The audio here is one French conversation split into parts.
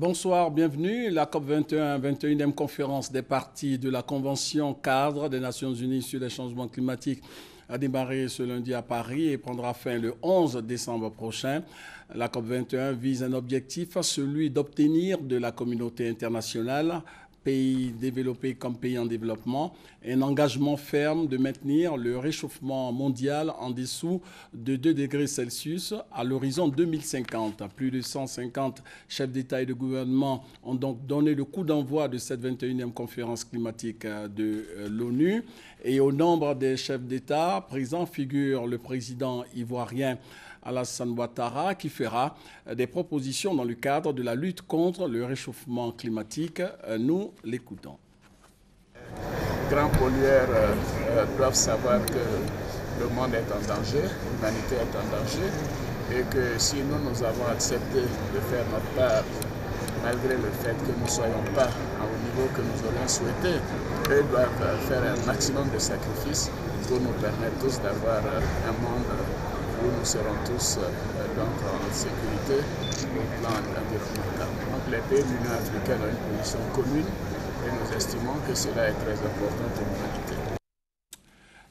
bonsoir, bienvenue. La COP 21, 21e conférence des parties de la Convention cadre des Nations Unies sur les changements climatiques a démarré ce lundi à Paris et prendra fin le 11 décembre prochain. La COP 21 vise un objectif, celui d'obtenir de la communauté internationale, pays développés comme pays en développement, un engagement ferme de maintenir le réchauffement mondial en dessous de 2 degrés Celsius à l'horizon 2050. Plus de 150 chefs d'État et de gouvernement ont donc donné le coup d'envoi de cette 21e conférence climatique de l'ONU. Et au nombre des chefs d'État présents figure le président ivoirien Alassane Ouattara, qui fera des propositions dans le cadre de la lutte contre le réchauffement climatique. Nous l'écoutons. Les grands pollueurs doivent savoir que le monde est en danger, l'humanité est en danger, et que si nous avons accepté de faire notre part, malgré le fait que nous ne soyons pas au niveau que nous aurions souhaité, eux doivent faire un maximum de sacrifices pour nous permettre tous d'avoir un monde où nous serons tous donc en sécurité au plan environnemental. Donc les pays de l'Union africaine ont une position commune et nous estimons que cela est très important pour l'humanité.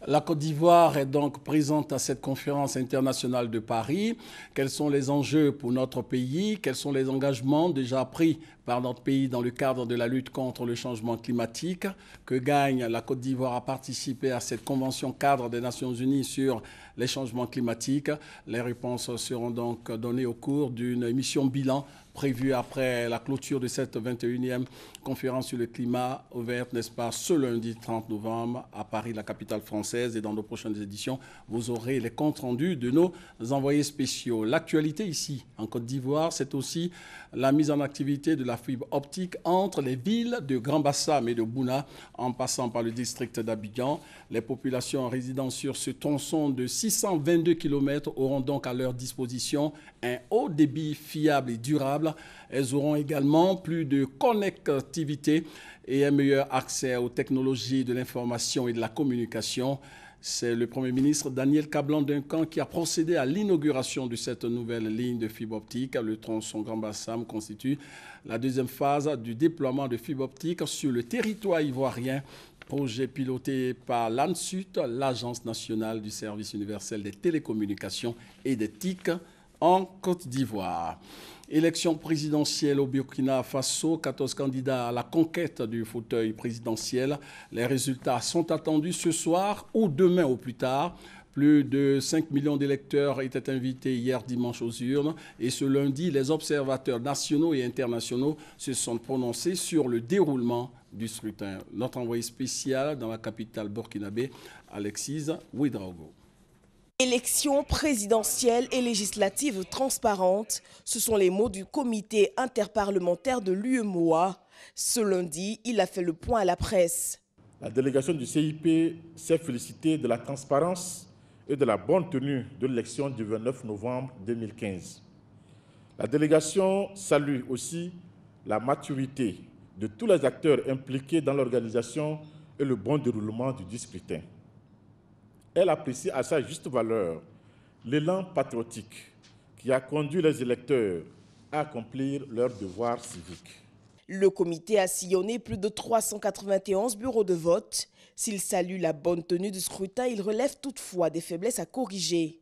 La Côte d'Ivoire est donc présente à cette conférence internationale de Paris. Quels sont les enjeux pour notre pays? Quels sont les engagements déjà pris par notre pays dans le cadre de la lutte contre le changement climatique? Que gagne la Côte d'Ivoire à participer à cette convention cadre des Nations Unies sur les changements climatiques? Les réponses seront donc données au cours d'une émission bilan prévue après la clôture de cette 21e conférence sur le climat ouverte, n'est-ce pas, ce lundi 30 novembre à Paris, la capitale française. Et dans nos prochaines éditions, vous aurez les comptes rendus de nos envoyés spéciaux. L'actualité ici, en Côte d'Ivoire, c'est aussi la mise en activité de la fibre optique entre les villes de Grand Bassam et de Bouna, en passant par le district d'Abidjan. Les populations résidant sur ce tronçon de 622 km auront donc à leur disposition un haut débit fiable et durable. Elles auront également plus de connectivité et un meilleur accès aux technologies de l'information et de la communication. C'est le Premier ministre Daniel Kablan-Duncan qui a procédé à l'inauguration de cette nouvelle ligne de fibre optique. Le tronçon Grand Bassam constitue la deuxième phase du déploiement de fibre optique sur le territoire ivoirien, projet piloté par l'ANSUT, l'Agence nationale du service universel des télécommunications et des TIC en Côte d'Ivoire. Élection présidentielle au Burkina Faso, 14 candidats à la conquête du fauteuil présidentiel. Les résultats sont attendus ce soir ou demain au plus tard. Plus de 5 millions d'électeurs étaient invités hier dimanche aux urnes. Et ce lundi, les observateurs nationaux et internationaux se sont prononcés sur le déroulement du scrutin. Notre envoyé spécial dans la capitale burkinabé, Alexis Ouedraogo. Élections présidentielles et législatives transparentes, ce sont les mots du comité interparlementaire de l'UEMOA. Ce lundi, il a fait le point à la presse. La délégation du CIP s'est félicitée de la transparence et de la bonne tenue de l'élection du 29 novembre 2015. La délégation salue aussi la maturité de tous les acteurs impliqués dans l'organisation et le bon déroulement du scrutin. Elle apprécie à sa juste valeur l'élan patriotique qui a conduit les électeurs à accomplir leur devoir civique. Le comité a sillonné plus de 391 bureaux de vote. S'il salue la bonne tenue du scrutin, il relève toutefois des faiblesses à corriger.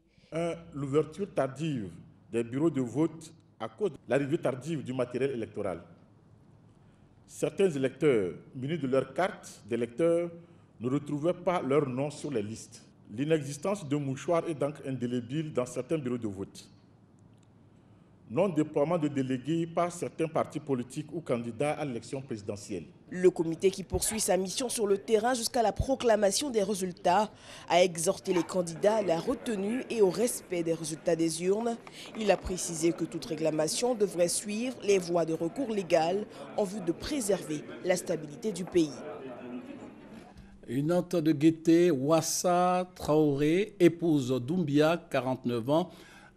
L'ouverture tardive des bureaux de vote à cause de l'arrivée tardive du matériel électoral. Certains électeurs, munis de leur carte d'électeur, ne retrouvaient pas leur nom sur les listes. L'inexistence de mouchoirs et d'encre indélébile dans certains bureaux de vote. Non-déploiement de délégués par certains partis politiques ou candidats à l'élection présidentielle. Le comité qui poursuit sa mission sur le terrain jusqu'à la proclamation des résultats a exhorté les candidats à la retenue et au respect des résultats des urnes. Il a précisé que toute réclamation devrait suivre les voies de recours légales en vue de préserver la stabilité du pays. Une note de gaieté, Wassa Traoré, épouse Doumbia, 49 ans,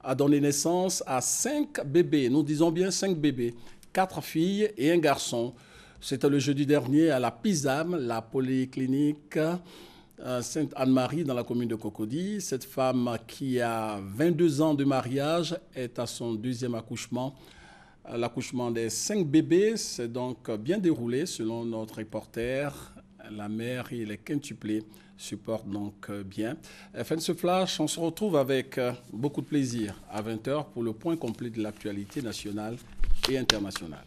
a donné naissance à 5 bébés. Nous disons bien 5 bébés, 4 filles et un garçon. C'était le jeudi dernier à la PISAM, la polyclinique Sainte-Anne-Marie dans la commune de Cocody. Cette femme qui a 22 ans de mariage est à son deuxième accouchement. L'accouchement des 5 bébés s'est donc bien déroulé selon notre reporter. La mère et les quintuplés supportent donc bien. Fin de ce flash, on se retrouve avec beaucoup de plaisir à 20 h pour le point complet de l'actualité nationale et internationale.